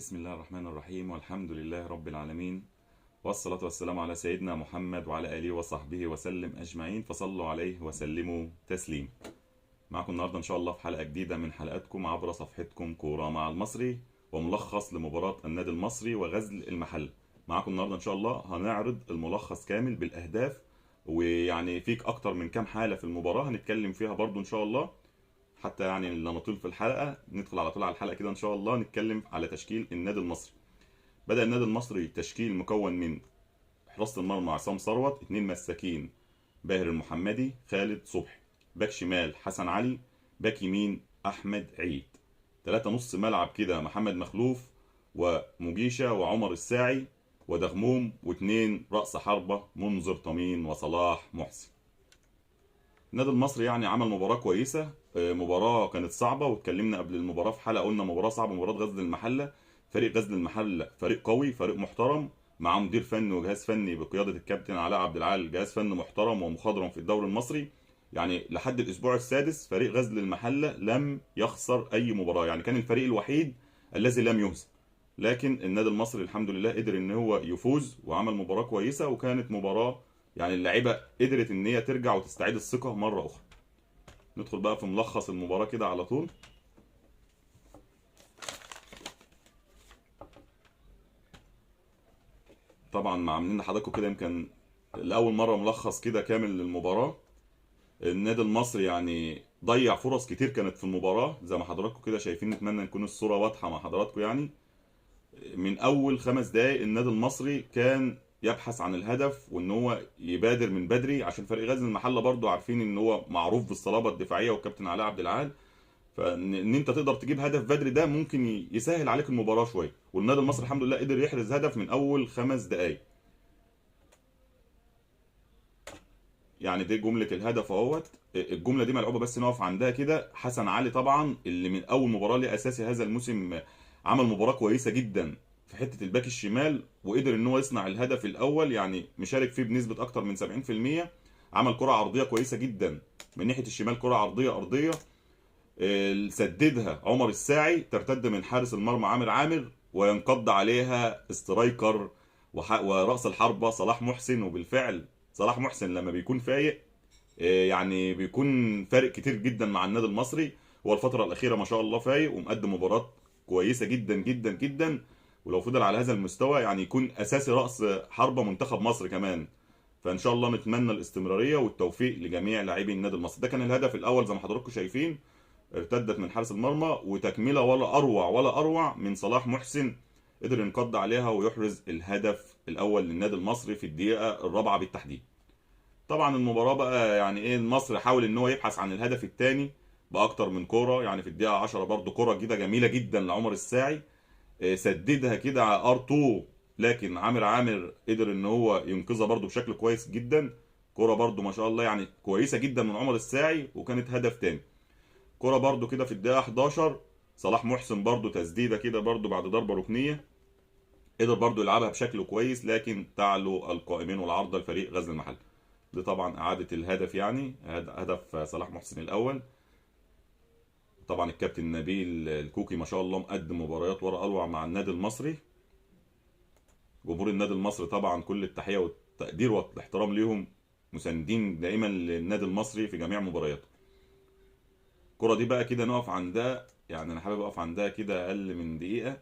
بسم الله الرحمن الرحيم، والحمد لله رب العالمين، والصلاة والسلام على سيدنا محمد وعلى آله وصحبه وسلم أجمعين، فصلوا عليه وسلموا تسليم. معكم النهاردة إن شاء الله في حلقة جديدة من حلقاتكم عبر صفحتكم كورة مع المصري، وملخص لمباراة النادي المصري وغزل المحلة. معكم النهاردة إن شاء الله هنعرض الملخص كامل بالأهداف، ويعني فيك أكتر من كام حالة في المباراة هنتكلم فيها برضو إن شاء الله، حتى يعني لا نطيل في الحلقة، ندخل على طول على الحلقة كده إن شاء الله. نتكلم على تشكيل النادي المصري. بدأ النادي المصري تشكيل مكون من حراسة المرمى عصام ثروت، 2 مساكين باهر المحمدي، خالد صبحي، باك شمال حسن علي، باك يمين أحمد عيد، 3 نص ملعب كده محمد مخلوف ومجيشة وعمر الساعي ودغموم، و2 رأس حربة منذر طمين وصلاح محسن. النادي المصري يعني عمل مباراة كويسة، مباراة كانت صعبة، واتكلمنا قبل المباراة في حلقة قلنا مباراة صعبة، مباراة غزل المحلة. فريق غزل المحلة فريق قوي، فريق محترم، معاه مدير فني وجهاز فني بقيادة الكابتن علاء عبد العال، جهاز فني محترم ومخضرم في الدوري المصري. يعني لحد الأسبوع السادس فريق غزل المحلة لم يخسر أي مباراة، يعني كان الفريق الوحيد الذي لم يهزم. لكن النادي المصري الحمد لله قدر ان هو يفوز وعمل مباراة كويسة، وكانت مباراة يعني اللعيبة قدرت ان هي ترجع وتستعيد الثقة مرة اخرى. ندخل بقى في ملخص المباراة كده على طول. طبعا مع عاملين لحضراتكم كده يمكن لأول مرة ملخص كده كامل للمباراة. النادي المصري يعني ضيع فرص كتير كانت في المباراة زي ما حضراتكم كده شايفين، نتمنى نكون الصورة واضحة مع حضراتكم. يعني من اول 5 دقايق النادي المصري كان يبحث عن الهدف، وان هو يبادر من بدري، عشان فريق غزل المحله برضو عارفين ان هو معروف بالصلابه الدفاعيه والكابتن علاء عبد العال، فان انت تقدر تجيب هدف بدري ده ممكن يسهل عليك المباراه شويه. والنادي المصري الحمد لله قدر يحرز هدف من اول 5 دقايق. يعني دي جمله الهدف اهوت. الجمله دي ملعوبه بس نقف عندها كده. حسن علي طبعا اللي من اول مباراه ليه اساسي هذا الموسم عمل مباراه كويسه جدا في حته الباك الشمال، وقدر ان هو يصنع الهدف الاول، يعني مشارك فيه بنسبه اكتر من 70%. عمل كره عرضيه كويسه جدا من ناحيه الشمال، كره عرضيه ارضيه، سددها عمر الساعي، ترتد من حارس المرمى عامر عامر، وينقض عليها سترايكر ورأس الحربة صلاح محسن. وبالفعل صلاح محسن لما بيكون فايق يعني بيكون فارق كتير جدا مع النادي المصري. هو الفترة الأخيرة ما شاء الله فايق ومقدم مباراة كويسة جدا جدا جدا، ولو فضل على هذا المستوى يعني يكون أساسي رأس حربة منتخب مصر كمان. فإن شاء الله نتمنى الاستمرارية والتوفيق لجميع لاعبي النادي المصري. ده كان الهدف الأول زي ما حضراتكم شايفين، ارتدت من حارس المرمى، وتكملة ولا أروع ولا أروع من صلاح محسن، قدر ينقض عليها ويحرز الهدف الأول للنادي المصري في الدقيقة الرابعة بالتحديد. طبعا المباراة بقى يعني ايه، المصري حاول ان هو يبحث عن الهدف الثاني باكتر من كوره. يعني في الدقيقة 10 برضو كوره كده جميلة جدا لعمر الساعي، سددها كده على ار2، لكن عامر عامر قدر ان هو ينقذها برضو بشكل كويس جدا. كوره برضو ما شاء الله يعني كويسة جدا من عمر الساعي، وكانت هدف تاني. كوره برضو كده في الدقيقة 11 صلاح محسن برضو تسديدة كده برضو بعد ضربة ركنية، قدر برضو يلعبها بشكل كويس، لكن تعلو القائمين والعارضة لفريق غزل المحله. دي طبعا إعادة الهدف، يعني هدف صلاح محسن الأول. طبعا الكابتن نبيل الكوكي ما شاء الله مقدم مباريات ورا أروع مع النادي المصري. جمهور النادي المصري طبعا كل التحية والتقدير والاحترام ليهم، مساندين دائما للنادي المصري في جميع مبارياته. الكرة دي بقى كده نقف عندها، يعني أنا حابب أقف عندها كده أقل من دقيقة.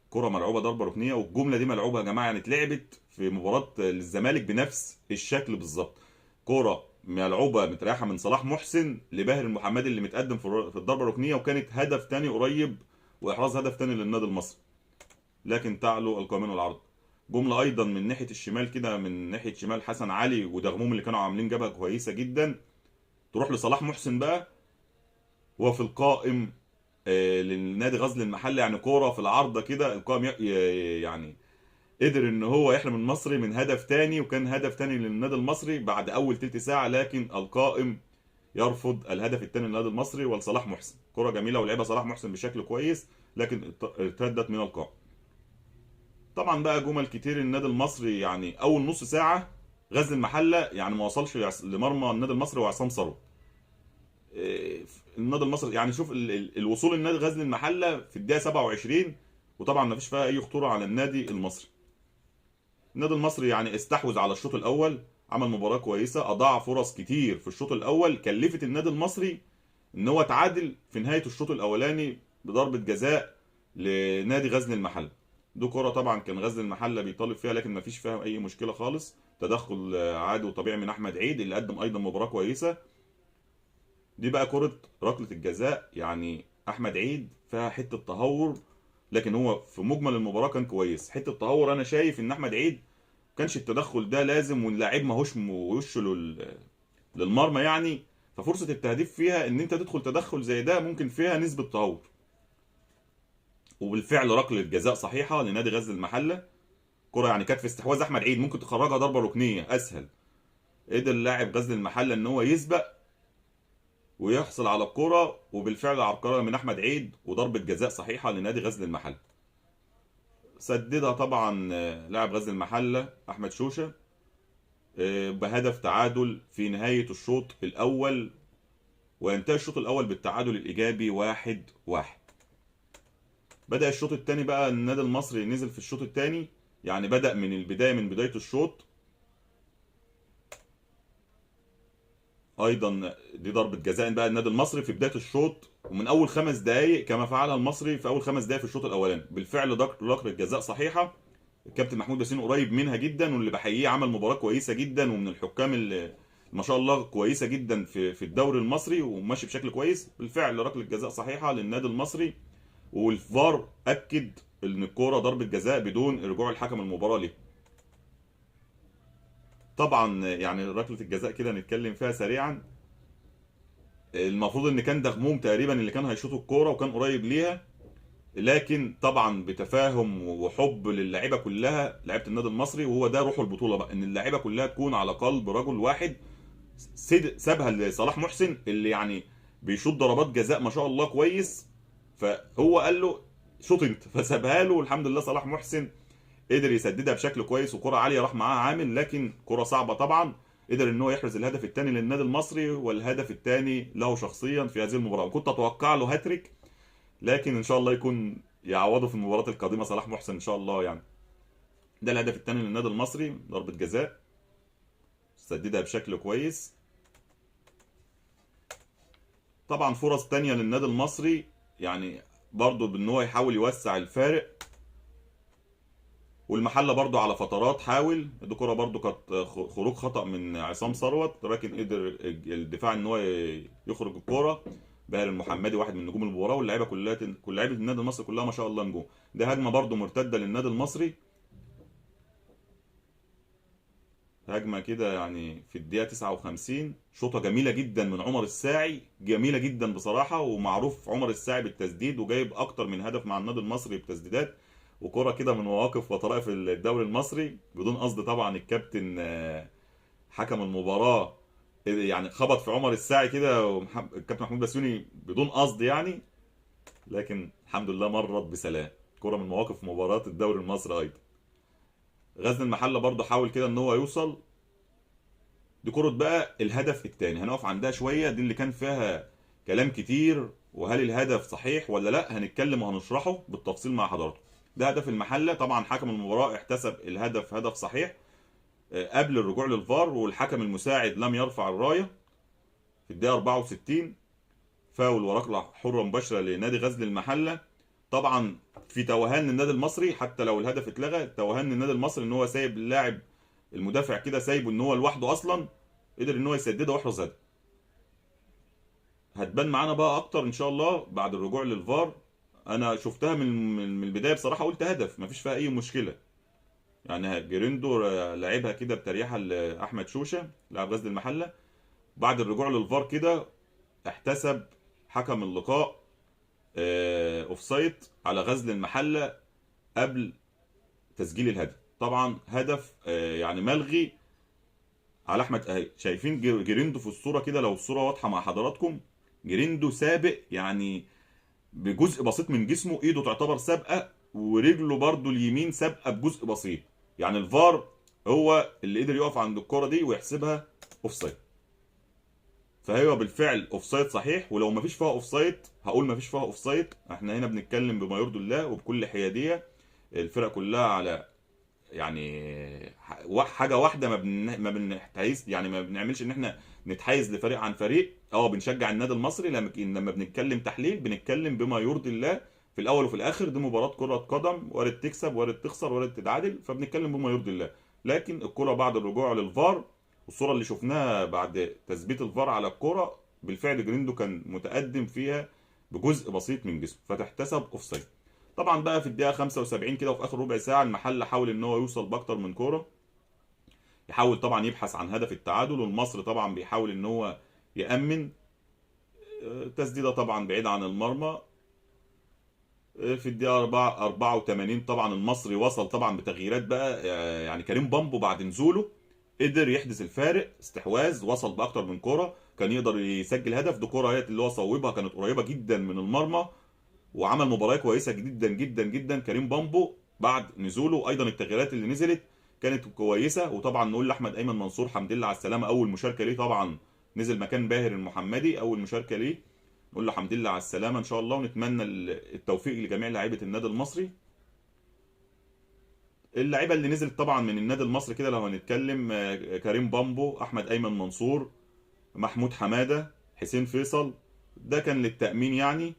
كرة ملعوبة ضربة ركنية، والجملة دي ملعوبة يا جماعة يعني اتلعبت في مباراة للزمالك بنفس الشكل بالظبط. كرة ملعوبة متريحة من صلاح محسن لباهر المحمدي اللي متقدم في الضربة الركنية، وكانت هدف تاني قريب وإحراز هدف تاني للنادي المصري، لكن تعلو القائمين والعرض. جملة أيضا من ناحية الشمال كده، من ناحية شمال حسن علي ودغموم اللي كانوا عاملين جبهة كويسة جدا، تروح لصلاح محسن بقى هو في القائم للنادي غزل المحله. يعني كوره في العارضه كده القائم يعني قدر ان هو يحرم المصري من هدف تاني، وكان هدف تاني للنادي المصري بعد اول تلت ساعه، لكن القائم يرفض الهدف التاني للنادي المصري ولصلاح محسن. كره جميله ولعبها صلاح محسن بشكل كويس، لكن ارتدت من القائم. طبعا بقى جمل كتير النادي المصري، يعني اول نص ساعه غزل المحله يعني ما وصلش لمرمى النادي المصري وعصام ثروت. النادي المصري يعني شوف الوصول النادي غزل المحله في الدقيقه 27، وطبعا ما فيش فيها اي خطوره على النادي المصري. النادي المصري يعني استحوذ على الشوط الاول، عمل مباراه كويسه، اضاع فرص كتير في الشوط الاول كلفت النادي المصري ان هو تعادل في نهايه الشوط الاولاني بضربه جزاء لنادي غزل المحله. دي كره طبعا كان غزل المحله بيطالب فيها لكن ما فيش فيها اي مشكله خالص، تدخل عادي وطبيعي من احمد عيد اللي قدم ايضا مباراه كويسه. دي بقى كره ركله الجزاء، يعني احمد عيد فيها حته تهور، لكن هو في مجمل المباراه كان كويس. حته تهور انا شايف ان احمد عيد كانش التدخل ده لازم، واللاعب ماهوش وشه للمرمى يعني. ففرصه التهديف فيها ان انت تدخل تدخل زي ده ممكن فيها نسبه تهور. وبالفعل ركله جزاء صحيحه لنادي غزل المحله. كره يعني كانت في استحواذ احمد عيد، ممكن تخرجها ضربه ركنيه اسهل. قدر اللاعب غزل المحله ان هو يسبق ويحصل على الكره، وبالفعل عبقريه من احمد عيد وضربه جزاء صحيحه لنادي غزل المحله. سددها طبعا لاعب غزل المحله احمد شوشه بهدف تعادل في نهايه الشوط الاول، وينتهي الشوط الاول بالتعادل الايجابي 1-1. بدأ الشوط الثاني بقى النادي المصري نزل في الشوط الثاني، يعني بدأ من البدايه من بدايه الشوط. ايضا دي ضربه جزاء بقى النادي المصري في بدايه الشوط، ومن اول 5 دقائق كما فعلها المصري في اول 5 دقائق في الشوط الاولاني. بالفعل ضربه جزاء صحيحه، الكابتن محمود ياسين قريب منها جدا واللي بحييه، عمل مباراه كويسه جدا ومن الحكام اللي ما شاء الله كويسه جدا في الدوري المصري وماشي بشكل كويس. بالفعل ركله جزاء صحيحه للنادي المصري، والفار اكد ان الكوره ضربه جزاء بدون رجوع الحكم المباراه ليه. طبعا يعني ركله الجزاء كده نتكلم فيها سريعا. المفروض ان كان دغموم تقريبا اللي كان هيشوط الكوره وكان قريب ليها، لكن طبعا بتفاهم وحب للاعيبه كلها لعيبه النادي المصري، وهو ده روح البطوله بقى، ان اللعيبه كلها تكون على قلب رجل واحد. سابها لصلاح محسن اللي يعني بيشوط ضربات جزاء ما شاء الله كويس، فهو قال له شوط انت، فسابها له. والحمد لله صلاح محسن قدر يسددها بشكل كويس، وكره عاليه راح معاها عامل، لكن كره صعبه طبعا. قدر ان هو يحرز الهدف الثاني للنادي المصري، والهدف الثاني له شخصيا في هذه المباراه. كنت اتوقع له هاتريك، لكن ان شاء الله يكون يعوضه في المباراه القادمه صلاح محسن ان شاء الله يعني. ده الهدف الثاني للنادي المصري، ضربه جزاء سددها بشكل كويس. طبعا فرص تانية للنادي المصري، يعني برضه بان هو يحاول يوسع الفارق، والمحله برضه على فترات حاول. دي كره برضه كانت خروج خطا من عصام ثروت، لكن قدر الدفاع ان هو يخرج الكوره. باهر المحمدي واحد من نجوم المباراه، واللعيبه كلها كل لعيبه النادي المصري كلها ما شاء الله نجوم. ده هجمه برضه مرتده للنادي المصري، هجمه كده يعني في الدقيقه 59، شوطه جميله جدا من عمر الساعي، جميله جدا بصراحه. ومعروف عمر الساعي بالتسديد، وجايب اكتر من هدف مع النادي المصري بتسديدات. وكرة كده من مواقف وطرائف الدوري المصري بدون قصد طبعا. الكابتن حكم المباراة يعني خبط في عمر الساعي كده، الكابتن محمود بسيوني بدون قصد يعني، لكن الحمد لله مرت بسلام. كرة من مواقف مباراة الدوري المصري ايضا. غزل المحلة برضه حاول كده ان هو يوصل. دي كرة بقى الهدف الثاني، هنقف عندها شوية، دي اللي كان فيها كلام كتير، وهل الهدف صحيح ولا لا هنتكلم وهنشرحه بالتفصيل مع حضراتكم. ده هدف المحله، طبعا حكم المباراه احتسب الهدف هدف صحيح قبل الرجوع للفار، والحكم المساعد لم يرفع الرايه في الدقيقه 64. فاول وركله حره مباشره لنادي غزل المحله. طبعا في توهان للنادي المصري، حتى لو الهدف اتلغى توهان للنادي المصري ان هو سايب اللاعب المدافع كده، سايبه ان هو لوحده اصلا، قدر ان هو يسددها ويحرز هدف. هتبان معانا بقى اكتر ان شاء الله بعد الرجوع للفار. انا شفتها من البدايه بصراحه، قلت هدف مفيش فيها اي مشكله. يعني جيريندو لعبها كده بتريحه لاحمد شوشه لاعب غزل المحله. بعد الرجوع للفار كده احتسب حكم اللقاء اوفسايد على غزل المحله قبل تسجيل الهدف. طبعا هدف يعني ملغي على احمد اهي. شايفين جيريندو في الصوره كده، لو الصوره واضحه مع حضراتكم، جيريندو سابق يعني بجزء بسيط من جسمه، ايده تعتبر سابقه، ورجله برضو اليمين سابقه بجزء بسيط. يعني الفار هو اللي قدر يقف عند الكرة دي ويحسبها اوفسايد. فهي بالفعل اوفسايد صحيح، ولو مفيش فيها اوفسايد هقول مفيش فيها اوفسايد. احنا هنا بنتكلم بما يرضي الله وبكل حياديه. الفرق كلها على يعني حاجه واحده، ما بنحتايز يعني، ما بنعملش ان احنا نتحيز لفريق عن فريق. بنشجع النادي المصري، لما بنتكلم تحليل بنتكلم بما يرضي الله. في الاول وفي الاخر دي مباراه كره قدم، وارد تكسب وارد تخسر وارد تتعادل، فبنتكلم بما يرضي الله. لكن الكره بعد الرجوع للفار، والصوره اللي شفناها بعد تثبيت الفار على الكره، بالفعل جريندو كان متقدم فيها بجزء بسيط من جسمه، فتحتسب اوفسايد. طبعا بقى في الدقيقه 75 كده وفي اخر ربع ساعه، المحله حاول ان هو يوصل باكتر من كوره، يحاول طبعا يبحث عن هدف التعادل، والمصري طبعا بيحاول ان هو يامن. تسديده طبعا بعيد عن المرمى. في الدقيقه 84 طبعا المصري وصل طبعا بتغييرات بقى، يعني كريم بامبو بعد نزوله قدر يحدث الفارق، استحواذ، وصل باكتر من كوره، كان يقدر يسجل هدف. دي كوره هي اللي هو صوبها، كانت قريبه جدا من المرمى، وعمل مباراه كويسه جدا جدا جدا كريم بامبو بعد نزوله. ايضا التغييرات اللي نزلت كانت كويسه. وطبعا نقول لاحمد ايمن منصور حمد لله على السلامه، اول مشاركه ليه طبعا، نزل مكان باهر المحمدي، اول مشاركه ليه، نقول له حمد لله على السلامه ان شاء الله، ونتمنى التوفيق لجميع لاعيبه النادي المصري. اللعيبه اللي نزلت طبعا من النادي المصري كده لو هنتكلم، كريم بامبو، احمد ايمن منصور، محمود حماده، حسين فيصل، ده كان للتامين يعني.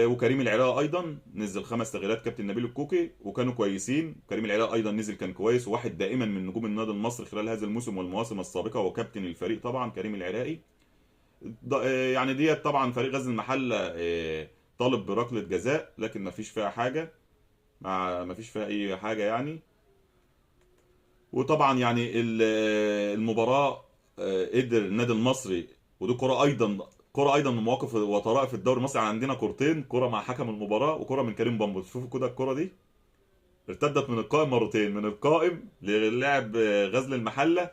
وكريم العراقي ايضا نزل 5 تغييرات كابتن نبيل الكوكي وكانوا كويسين. كريم العراقي ايضا نزل كان كويس، وواحد دائما من نجوم النادي المصري خلال هذا الموسم والمواسم السابقه، وكابتن الفريق طبعا كريم العراقي. يعني ديت طبعا فريق غزل المحله طالب بركله جزاء، لكن ما فيش فيها حاجه، ما فيش فيها اي حاجه يعني. وطبعا يعني المباراه قدر النادي المصري، ودي كرة ايضا من مواقف وطرائف الدوري المصري. يعني عندنا كورتين، كرة مع حكم المباراة وكرة من كريم بامبو. شوفوا كده الكرة دي ارتدت من القائم مرتين، من القائم للاعب غزل المحلة،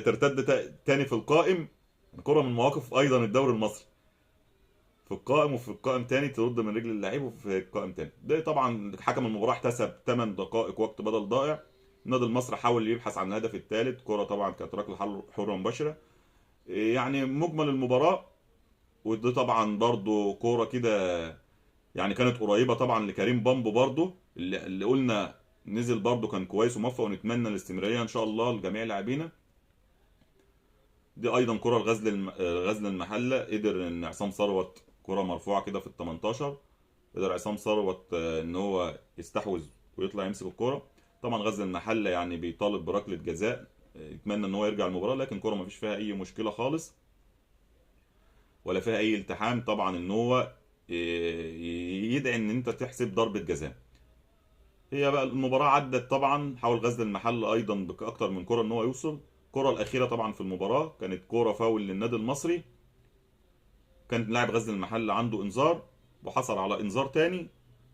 ترتد تاني في القائم. كرة من مواقف ايضا الدوري المصري، في القائم وفي القائم تاني ترد من رجل اللعيب، وفي القائم تاني. ده طبعا حكم المباراة احتسب 8 دقائق وقت بدل ضائع. النادي المصري حاول يبحث عن الهدف الثالث، كرة طبعا كانت ركلة حرة مباشرة. يعني مجمل المباراة، ودي طبعا برضو كوره كده يعني كانت قريبه طبعا لكريم بامبو برضو، اللي قلنا نزل برضو كان كويس وموفق، ونتمنى الاستمراريه ان شاء الله لجميع لاعبينا. دي ايضا كره غزل المحله، قدر ان عصام ثروت كره مرفوعه كده في ال 18، قدر عصام ثروت ان هو يستحوذ ويطلع يمسك الكوره. طبعا غزل المحله يعني بيطالب بركله جزاء، يتمنى ان هو يرجع المباراه، لكن كره ما فيش فيها اي مشكله خالص ولا فيها اي التحام طبعا ان هو يدعي ان انت تحسب ضربة جزاء. هي بقى المباراة عدت طبعا، حاول غزل المحل ايضا باكتر من كرة ان هو يوصل. الكرة الاخيرة طبعا في المباراة كانت كرة فاول للنادي المصري، كان لاعب غزل المحل عنده انذار وحصل على انذار تاني،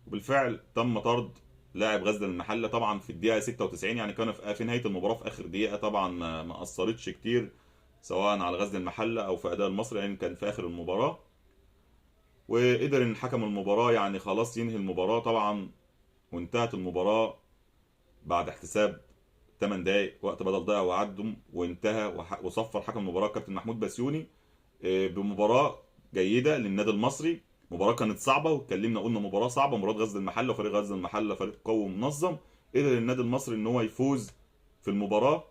وبالفعل تم طرد لاعب غزل المحله طبعا في الدقيقه 96. يعني كان في نهايه المباراه في اخر دقيقه، طبعا ما اثرتش كتير سواء على غزل المحله او في اداء المصري، يعني كان في اخر المباراه. وقدر ان حكم المباراه يعني خلاص ينهي المباراه طبعا، وانتهت المباراه بعد احتساب 8 دقائق وقت بدل ضائع وعدهم، وانتهى وصفر حكم المباراه كابتن محمود بسيوني بمباراه جيده للنادي المصري. مباراه كانت صعبه، واتكلمنا قلنا مباراه صعبه، مباراه غزل المحله، وفريق غزل المحله فريق قوي ومنظم. قدر النادي المصري ان هو يفوز في المباراه،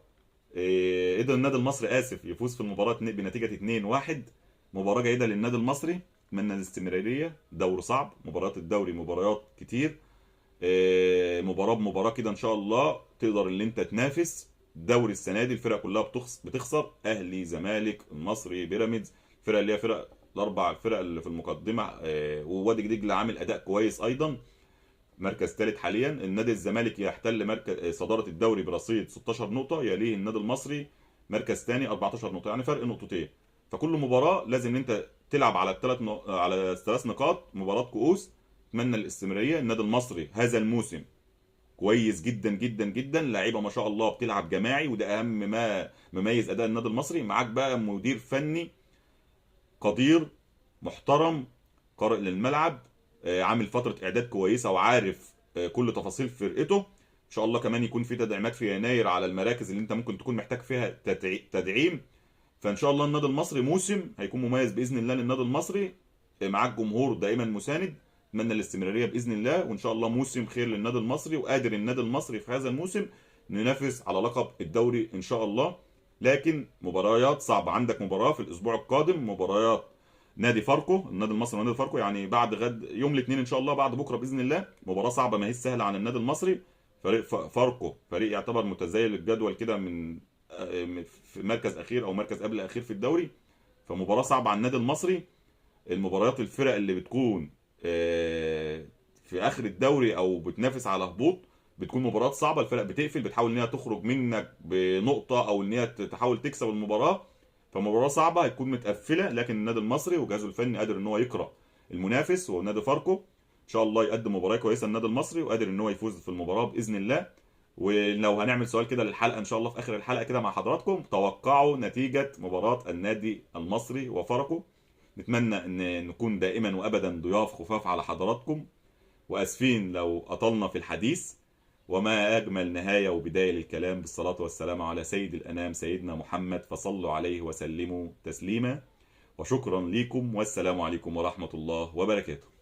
قدر النادي المصري يفوز في المباراه بنتيجه 2-1. مباراه جيده للنادي المصري، اتمنى الاستمراريه. دوري صعب، مباريات الدوري مباريات كتير، مباراه بمباراه كده ان شاء الله تقدر ان انت تنافس. الدوري السنه دي الفرق كلها بتخسر، اهلي، زمالك، المصري، بيراميدز، الفرق اللي هي الاربع فرق اللي في المقدمه، ووادي دجله عامل اداء كويس ايضا، مركز ثالث حاليا. النادي الزمالك يحتل مركز صداره الدوري برصيد 16 نقطه، يليه النادي المصري مركز ثاني 14 نقطه، يعني فرق نقطتين. فكل مباراه لازم ان انت تلعب على على الثلاث نقاط، مباراه كؤوس. اتمنى الاستمراريه. النادي المصري هذا الموسم كويس جدا جدا جدا، لعيبه ما شاء الله بتلعب جماعي، وده اهم ما مميز اداء النادي المصري. معاك بقى مدير فني قدير محترم قارئ للملعب، عامل فتره اعداد كويسه وعارف كل تفاصيل فرقته. ان شاء الله كمان يكون في تدعيمات في يناير على المراكز اللي انت ممكن تكون محتاج فيها تدعيم. فان شاء الله النادي المصري موسم هيكون مميز باذن الله للنادي المصري، معاك جمهور دائما مساند، اتمنى الاستمراريه باذن الله، وان شاء الله موسم خير للنادي المصري، وقادر النادي المصري في هذا الموسم ننافس على لقب الدوري ان شاء الله. لكن مباريات صعبه، عندك مباراه في الاسبوع القادم، مباريات نادي فاركو، النادي المصري ونادي فاركو، يعني بعد غد يوم الاثنين ان شاء الله، بعد بكره باذن الله، مباراه صعبه ما هي سهله عن النادي المصري. فريق فاركو فريق يعتبر متزايل الجدول كده، من في مركز اخير او مركز قبل الاخير في الدوري، فمباراه صعبه على النادي المصري. المباريات الفرق اللي بتكون في اخر الدوري او بتنافس على هبوط بتكون مباريات صعبه، الفرق بتقفل، بتحاول ان هي تخرج منك بنقطه او ان هي تحاول تكسب المباراه، فمباراه صعبه هتكون متقفله. لكن النادي المصري وجهازه الفني قادر ان هو يقرا المنافس ونادي فاركو، ان شاء الله يقدم مباراه كويسه النادي المصري، وقادر ان هو يفوز في المباراه باذن الله. ولو هنعمل سؤال كده للحلقه ان شاء الله في اخر الحلقه كده مع حضراتكم، توقعوا نتيجه مباراه النادي المصري وفاركو. نتمنى ان نكون دائما وابدا ضياف خفاف على حضراتكم، واسفين لو اطلنا في الحديث. وما اجمل نهايه وبدايه للكلام، بالصلاه والسلام على سيد الانام سيدنا محمد، فصلوا عليه وسلموا تسليما. وشكرا لكم، والسلام عليكم ورحمه الله وبركاته.